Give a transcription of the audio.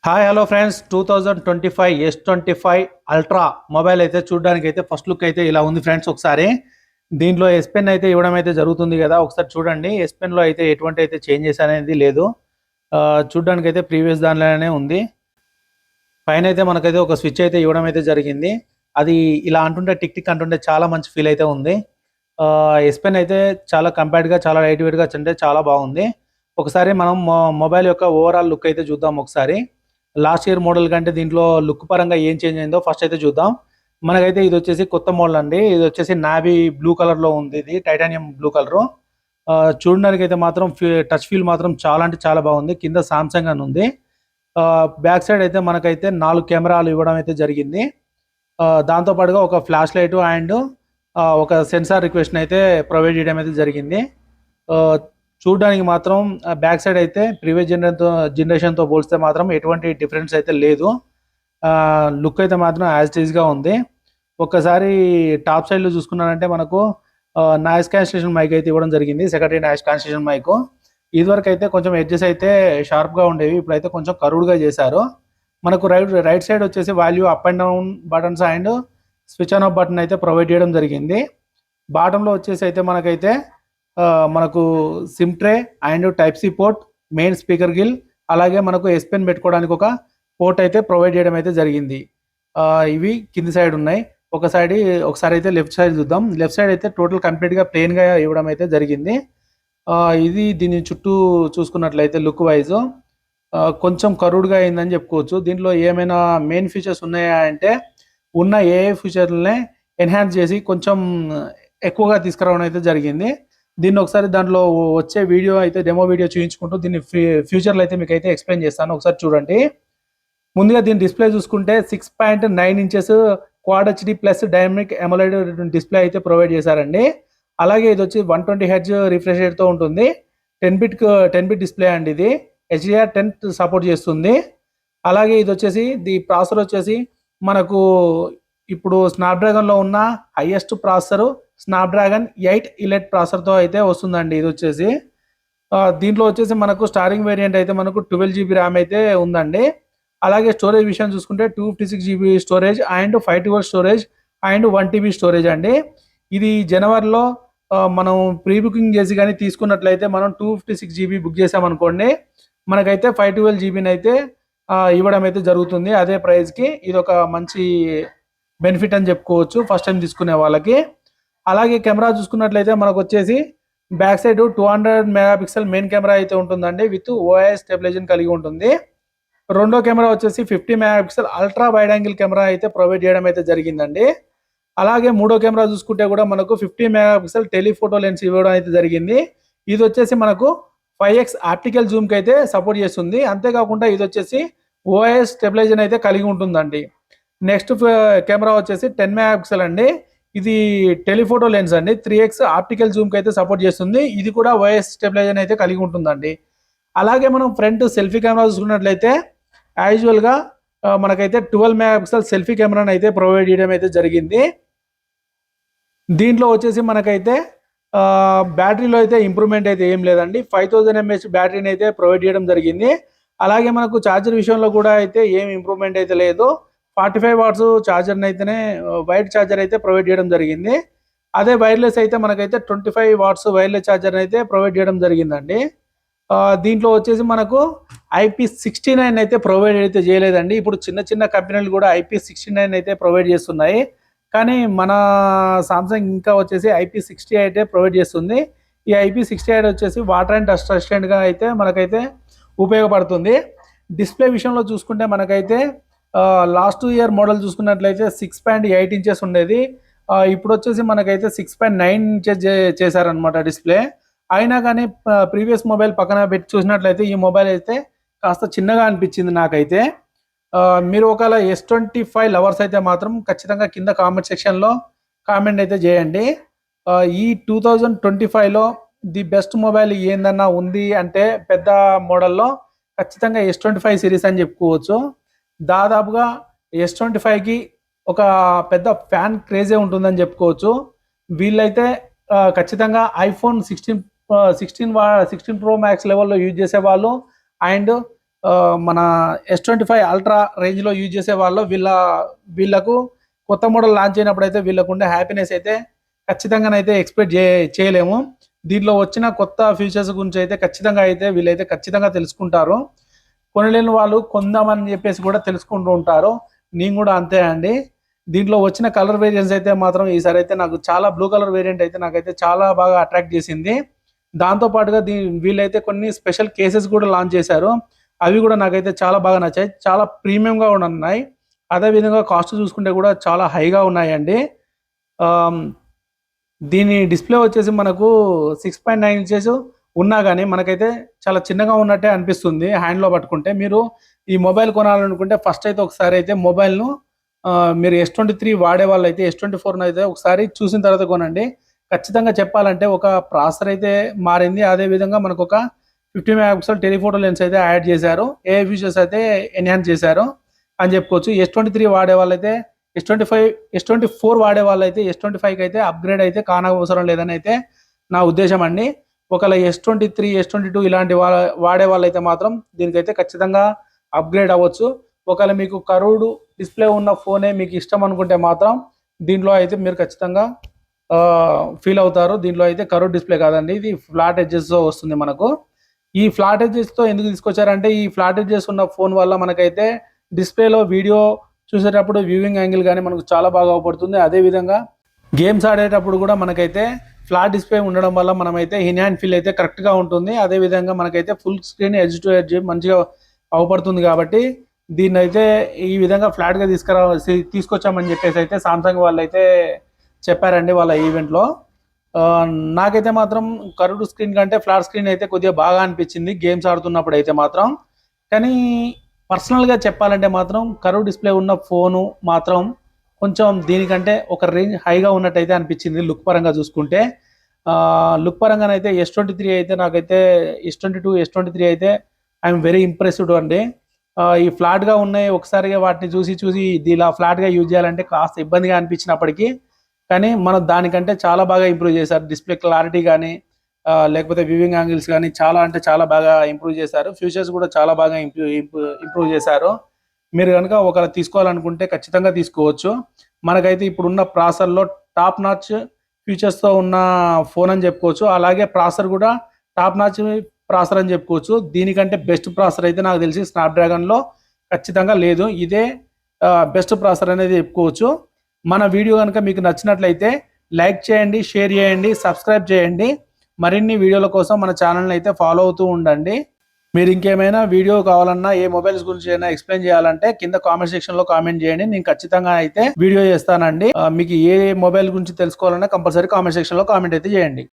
Hi hello friends 2025 S25 ultra mobile అయితే చూడడానికి అయితే ఫస్ట్ లుక్ అయితే ఇలా ఉంది ఫ్రెండ్స్. ఒకసారి దీంట్లో ఎస్ పెన్ అయితే ఇవ్వడం అయితే జరుగుతుంది కదా, ఒకసారి చూడండి. ఎస్ పెన్లో అయితే ఎటువంటి అయితే చేంజెస్ అనేది లేదు. చూడడానికి అయితే ప్రీవియస్ దానిలోనే ఉంది. పైన అయితే మనకైతే ఒక స్విచ్ అయితే ఇవ్వడం అయితే జరిగింది. అది ఇలా అంటుంటే టిక్ టిక్ అంటుంటే చాలా మంచి ఫీల్ అయితే ఉంది. ఎస్ పెన్ అయితే చాలా కంపాక్ట్గా, చాలా లైట్ వెయిట్గా అంటే చాలా బాగుంది. ఒకసారి మనం మొబైల్ యొక్క ఓవరాల్ లుక్ అయితే చూద్దాం ఒకసారి. లాస్ట్ ఇయర్ మోడల్ కంటే దీంట్లో లుక్ పరంగా ఏం చేంజ్ అయిందో ఫస్ట్ అయితే చూద్దాం. మనకైతే ఇది వచ్చేసి కొత్త మోడల్ అండి. ఇది వచ్చేసి నావీ బ్లూ కలర్లో ఉంది. ఇది టైటానియం బ్లూ కలరు. చూడడానికి అయితే మాత్రం టచ్ ఫీల్ మాత్రం చాలా అంటే చాలా బాగుంది. కింద సామ్సంగ్ అని ఉంది. బ్యాక్ సైడ్ అయితే మనకైతే 4 కెమెరాలు ఇవ్వడం అయితే జరిగింది. దాంతో పాటుగా ఒక ఫ్లాష్ లైట్ అండ్ ఒక సెన్సార్ రిక్వెస్ట్ అయితే ప్రొవైడ్ చేయడం అయితే జరిగింది. చూడడానికి మాత్రం బ్యాక్ సైడ్ అయితే ప్రీవియస్ జనరేషన్తో పోలిస్తే మాత్రం ఎటువంటి డిఫరెన్స్ అయితే లేదు. లుక్ అయితే మాత్రం యాజ్ ఇట్ ఈస్గా ఉంది. ఒక్కసారి టాప్ సైడ్లో చూసుకున్నానంటే మనకు నాయిస్ క్యాన్సిలేషన్ మైక్ అయితే ఇవ్వడం జరిగింది. Secondary noise cancellation mic. ఇదివరకు అయితే కొంచెం ఎడ్జెస్ అయితే షార్ప్గా ఉండేవి, ఇప్పుడైతే కొంచెం కరుడుగా చేశారు. మనకు రైట్ సైడ్ వచ్చేసి volume up and down buttons and switch on off button అయితే ప్రొవైడ్ చేయడం జరిగింది. బాటంలో వచ్చేసి అయితే మనకు SIM tray and type C port, main speaker grill, అలాగే మనకు ఎస్ పెన్ పెట్టుకోవడానికి ఒక పోర్ట్ అయితే ప్రొవైడ్ చేయడం అయితే జరిగింది. ఇవి కింది సైడ్ ఉన్నాయి. ఒకసారి అయితే లెఫ్ట్ సైడ్ చూద్దాం. లెఫ్ట్ సైడ్ అయితే టోటల్ కంప్లీట్గా ప్లెయిన్గా ఇవ్వడం అయితే జరిగింది. ఇది దీని చుట్టూ చూసుకున్నట్లయితే లుక్ వైజ్ కొంచెం కరుడుగా అయిందని చెప్పుకోవచ్చు. దీంట్లో ఏమైనా మెయిన్ ఫీచర్స్ ఉన్నాయా అంటే ఉన్న ఏఐ ఫీచర్లనే ఎన్హాన్స్ చేసి కొంచెం ఎక్కువగా తీసుకురావడం అయితే జరిగింది. దీన్ని ఒకసారి దాంట్లో వచ్చే వీడియో అయితే డెమో వీడియో చూపించుకుంటూ దీన్ని ఫ్యూచర్లో అయితే మీకు అయితే ఎక్స్ప్లెయిన్ చేస్తాను. ఒకసారి చూడండి. ముందుగా దీని డిస్ప్లే చూసుకుంటే 6.9 inches quad HD plus dynamic AMOLED display అయితే ప్రొవైడ్ చేశారండి. అలాగే ఇది వచ్చి 120 హెర్ట్జ్ రిఫ్రెష్ రేట్తో ఉంటుంది. 10 బిట్ డిస్ప్లే అండి. ఇది HDR10 సపోర్ట్ చేస్తుంది. అలాగే ఇది వచ్చేసి ప్రాసెసర్ వచ్చేసి మనకు ఇప్పుడు స్నాప్డ్రాగన్లో ఉన్న హైయెస్ట్ ప్రాసెసర్ స్నాప్డ్రాగన్ 8 ఎలైట్ ప్రాసెసర్తో అయితే వస్తుందండి. ఇది వచ్చేసి దీంట్లో వచ్చేసి మనకు స్టార్టింగ్ వేరియంట్ అయితే మనకు 12 GB ర్యామ్ అయితే ఉందండి. అలాగే స్టోరేజ్ విషయం చూసుకుంటే 256 GB storage and 512 storage and 1 TB storage అండి. ఇది జనవరిలో మనం ప్రీ బుకింగ్ చేసి కానీ తీసుకున్నట్లయితే మనం 256 GB బుక్ చేసామనుకోండి, మనకైతే 512 GBని అయితే ఇవ్వడం అయితే జరుగుతుంది. అదే ప్రైస్కి ఇది ఒక మంచి బెనిఫిట్ అని చెప్పుకోవచ్చు ఫస్ట్ టైం తీసుకునే వాళ్ళకి. అలాగే కెమెరా చూసుకున్నట్లయితే మనకు వచ్చేసి back side 200 megapixel main camera అయితే ఉంటుందండి, విత్ ఓఐఎస్ స్టెబిలైజేషన్ కలిగి ఉంటుంది. రెండో కెమెరా వచ్చేసి 50 megapixel ultra wide angle camera అయితే ప్రొవైడ్ చేయడం అయితే జరిగిందండి. అలాగే మూడో కెమెరా చూసుకుంటే కూడా మనకు 50 మెగాపిక్సెల్ టెలిఫోటో లెన్స్ ఇవ్వడం అయితే జరిగింది. ఇది వచ్చేసి మనకు 5x ఆప్టికల్ జూమ్కి అయితే సపోర్ట్ చేస్తుంది. అంతేకాకుండా ఇది వచ్చేసి ఓఐఎస్ స్టెబిలైజేషన్ అయితే కలిగి ఉంటుందండి. నెక్స్ట్ కెమెరా వచ్చేసి 10 మెగాపిక్సెల్ అండి. ఇది టెలిఫోటో లెన్స్ అండి. 3x ఆప్టికల్ జూమ్కి అయితే సపోర్ట్ చేస్తుంది. ఇది కూడా ఓఐఎస్ స్టెబిలైజేషన్ అయితే కలిగి ఉంటుందండి. అలాగే మనం ఫ్రంట్ సెల్ఫీ కెమెరా చూసుకున్నట్లయితే యాజువల్గా మనకైతే 12 మెగాపిక్సెల్ సెల్ఫీ కెమెరాని అయితే ప్రొవైడ్ చేయడం అయితే జరిగింది. దీంట్లో వచ్చేసి మనకైతే బ్యాటరీలో అయితే ఇంప్రూవ్మెంట్ అయితే ఏం లేదండి. 5000 mAh బ్యాటరీని అయితే ప్రొవైడ్ చేయడం జరిగింది. అలాగే మనకు ఛార్జర్ విషయంలో కూడా అయితే ఏం ఇంప్రూవ్మెంట్ అయితే లేదు. 45 వాట్స్ ఛార్జర్ని అయితేనే వైడ్ ఛార్జర్ అయితే ప్రొవైడ్ చేయడం జరిగింది. అదే వైర్లెస్ అయితే మనకైతే 25 వాట్స్ వైర్లెస్ ఛార్జర్ని అయితే ప్రొవైడ్ చేయడం జరిగిందండి. దీంట్లో వచ్చేసి మనకు IP69 అయితే ప్రొవైడ్ అయితే చేయలేదండి. ఇప్పుడు చిన్న చిన్న కంపెనీలు కూడా IP69 అయితే ప్రొవైడ్ చేస్తున్నాయి. కానీ మన సామ్సంగ్ ఇంకా వచ్చేసి IP68 ప్రొవైడ్ చేస్తుంది. ఈ IP68 వచ్చేసి వాటర్ అండ్ డస్ట్ రెసిస్టెంట్గా అయితే మనకైతే ఉపయోగపడుతుంది. డిస్ప్లే విషయంలో చూసుకుంటే మనకైతే లాస్ట్ ఇయర్ మోడల్ చూసుకున్నట్లయితే 6.8 ఇంచెస్ ఉండేది. ఇప్పుడు వచ్చేసి మనకైతే 6.9 ఇంచెస్ చేశారనమాట డిస్ప్లే. అయినా కానీ ప్రీవియస్ మొబైల్ పక్కన పెట్టి చూసినట్లయితే ఈ మొబైల్ అయితే కాస్త చిన్నగా అనిపించింది నాకైతే. మీరు ఒకవేళ S25 లవర్స్ అయితే మాత్రం ఖచ్చితంగా కింద కామెంట్ సెక్షన్లో కామెంట్ అయితే చేయండి. ఈ 2025లో ది బెస్ట్ మొబైల్ ఏందన్నా ఉంది అంటే పెద్ద మోడల్లో ఖచ్చితంగా S25 సిరీస్ అని చెప్పుకోవచ్చు. దాదాపుగా S25కి ఒక పెద్ద ఫ్యాన్ క్రేజే ఉంటుందని చెప్పుకోవచ్చు. వీళ్ళైతే ఖచ్చితంగా iPhone 16 Pro Max లెవెల్లో యూజ్ చేసేవాళ్ళు అండ్ మన S25 అల్ట్రా రేంజ్లో యూజ్ చేసే వాళ్ళు వీళ్ళకు కొత్త మోడల్ లాంచ్ అయినప్పుడు అయితే వీళ్ళకు ఉండే హ్యాపీనెస్ అయితే ఖచ్చితంగానైతే ఎక్స్పెక్ట్ చేయలేము. దీంట్లో వచ్చిన కొత్త ఫీచర్స్ గురించి అయితే ఖచ్చితంగా అయితే వీళ్ళైతే ఖచ్చితంగా తెలుసుకుంటారు. కొనలేని వాళ్ళు కొందామని చెప్పేసి కూడా తెలుసుకుంటూ ఉంటారు. నేను కూడా అంతే అండి. దీంట్లో వచ్చిన కలర్ వేరియంట్స్ అయితే మాత్రం ఈసారి అయితే నాకు చాలా బ్లూ కలర్ వేరియంట్ అయితే నాకైతే చాలా బాగా అట్రాక్ట్ చేసింది. దాంతో పాటుగా వీళ్ళైతే కొన్ని స్పెషల్ కేసెస్ కూడా లాంచ్ చేశారు. అవి కూడా నాకైతే చాలా బాగా నచ్చాయి. చాలా ప్రీమియంగా కూడా ఉన్నాయి. అదేవిధంగా కాస్ట్ చూసుకుంటే కూడా చాలా హైగా ఉన్నాయండి. దీని డిస్ప్లే వచ్చేసి మనకు 6.9 ఇంచెస్ ఉన్నా కానీ మనకైతే చాలా చిన్నగా ఉన్నట్టే అనిపిస్తుంది హ్యాండ్లో పట్టుకుంటే. మీరు ఈ మొబైల్ కొనాలనుకుంటే ఫస్ట్ అయితే ఒకసారి అయితే మొబైల్ను మీరు S23 వాడే వాళ్ళు అయితే S24 అయితే ఒకసారి చూసిన తర్వాత కొనండి. ఖచ్చితంగా చెప్పాలంటే ఒక ప్రాసెసర్ అయితే మారింది. అదేవిధంగా మనకు ఒక 50 మెగాపిక్సెల్ టెలిఫోటో లెన్స్ అయితే యాడ్ చేశారు. AI ఫీచర్స్ అయితే ఎన్హాన్స్ చేశారు అని చెప్పుకోవచ్చు. S23 వాడే వాళ్ళైతే S24 వాడే వాళ్ళైతే S25కి అయితే అప్గ్రేడ్ అయితే కానవసరం లేదని అయితే నా ఉద్దేశం అండి. ఒకవేళ S23, S22 ఇలాంటి వాడే వాళ్ళైతే మాత్రం దీనికైతే ఖచ్చితంగా అప్గ్రేడ్ అవ్వచ్చు. ఒకవేళ మీకు కర్వ్డ్ డిస్ప్లే ఉన్న ఫోనే మీకు ఇష్టం అనుకుంటే మాత్రం దీంట్లో అయితే మీరు ఖచ్చితంగా ఫీల్ అవుతారు. దీంట్లో అయితే కర్వ్డ్ డిస్ప్లే కాదండి, ఇది ఫ్లాట్ ఎడ్జెస్తో వస్తుంది మనకు. ఈ ఫ్లాట్ ఎడ్జెస్తో ఎందుకు తీసుకొచ్చారంటే ఈ ఫ్లాట్ ఎడ్జెస్ ఉన్న ఫోన్ వల్ల మనకైతే డిస్ప్లేలో వీడియో చూసేటప్పుడు వ్యూవింగ్ యాంగిల్ కానీ మనకు చాలా బాగా అవపడుతుంది. అదేవిధంగా గేమ్స్ ఆడేటప్పుడు కూడా మనకైతే ఫ్లాట్ డిస్ప్లే ఉండడం వల్ల మనమైతే ఇన్ హ్యాండ్ ఫీల్ అయితే కరెక్ట్గా ఉంటుంది. అదేవిధంగా మనకైతే full screen edge to edge మంచిగా అవపడుతుంది. కాబట్టి దీన్ని అయితే ఈ విధంగా ఫ్లాట్గా తీసుకొచ్చామని చెప్పేసి అయితే సామ్సంగ్ వాళ్ళు అయితే చెప్పారండి వాళ్ళ ఈవెంట్లో. నాకైతే మాత్రం కర్వ్డ్ స్క్రీన్ కంటే ఫ్లాట్ స్క్రీన్ అయితే కొద్దిగా బాగా అనిపించింది గేమ్స్ ఆడుతున్నప్పుడు అయితే మాత్రం. కానీ పర్సనల్గా చెప్పాలంటే మాత్రం కర్వ్ డిస్ప్లే ఉన్న ఫోను మాత్రం కొంచెం దీనికంటే ఒక రేంజ్ హైగా ఉన్నట్టయితే అనిపించింది లుక్ పరంగా చూసుకుంటే. లుక్ పరంగానైతే S23 అయితే నాకైతే S22, S23 అయితే ఐఎమ్ వెరీ ఇంప్రెస్డ్ అండి. ఈ ఫ్లాట్గా ఉన్నాయి ఒకసారిగా వాటిని చూసి ఇది ఇలా ఫ్లాట్గా యూజ్ చేయాలంటే కాస్త ఇబ్బందిగా అనిపించినప్పటికీ కానీ మనం దానికంటే చాలా బాగా ఇంప్రూవ్ చేశారు. డిస్ప్లే క్లారిటీ కానీ లేకపోతే వ్యూవింగ్ యాంగిల్స్ కానీ చాలా అంటే చాలా బాగా ఇంప్రూవ్ చేశారు. ఫీచర్స్ కూడా చాలా బాగా ఇంప్రూవ్ చేశారు. మీరు కనుక ఒకవేళ తీసుకోవాలనుకుంటే ఖచ్చితంగా తీసుకోవచ్చు. మనకైతే ఇప్పుడున్న ప్రాసెసర్లో టాప్ నాచ్ ఫీచర్స్తో ఉన్న ఫోన్ అని చెప్పుకోవచ్చు. అలాగే ప్రాసెసర్ కూడా టాప్ నాచ్ ప్రాసెసర్ అని చెప్పుకోవచ్చు. దీనికంటే బెస్ట్ ప్రాసెసర్ అయితే నాకు తెలిసి స్నాప్డ్రాగన్లో ఖచ్చితంగా లేదు. ఇదే బెస్ట్ ప్రాసెసర్ అనేది చెప్పుకోవచ్చు. మన వీడియో కనుక మీకు నచ్చినట్లయితే లైక్ చేయండి, షేర్ చేయండి, సబ్స్క్రైబ్ చేయండి. మరిన్ని వీడియోల కోసం మన ఛానల్ని అయితే ఫాలో అవుతూ ఉండండి. మీరు ఇంకేమైనా వీడియో కావాలన్నా ఏ మొబైల్స్ గురించి అయినా ఎక్స్ప్లెయిన్ చేయాలంటే కింద కామెంట్ సెక్షన్లో కామెంట్ చేయండి. నేను ఖచ్చితంగా అయితే వీడియో చేస్తానండి. మీకు ఏ మొబైల్ గురించి తెలుసుకోవాలన్నా కంపల్సరీ కామెంట్ సెక్షన్లో కామెంట్ అయితే చేయండి.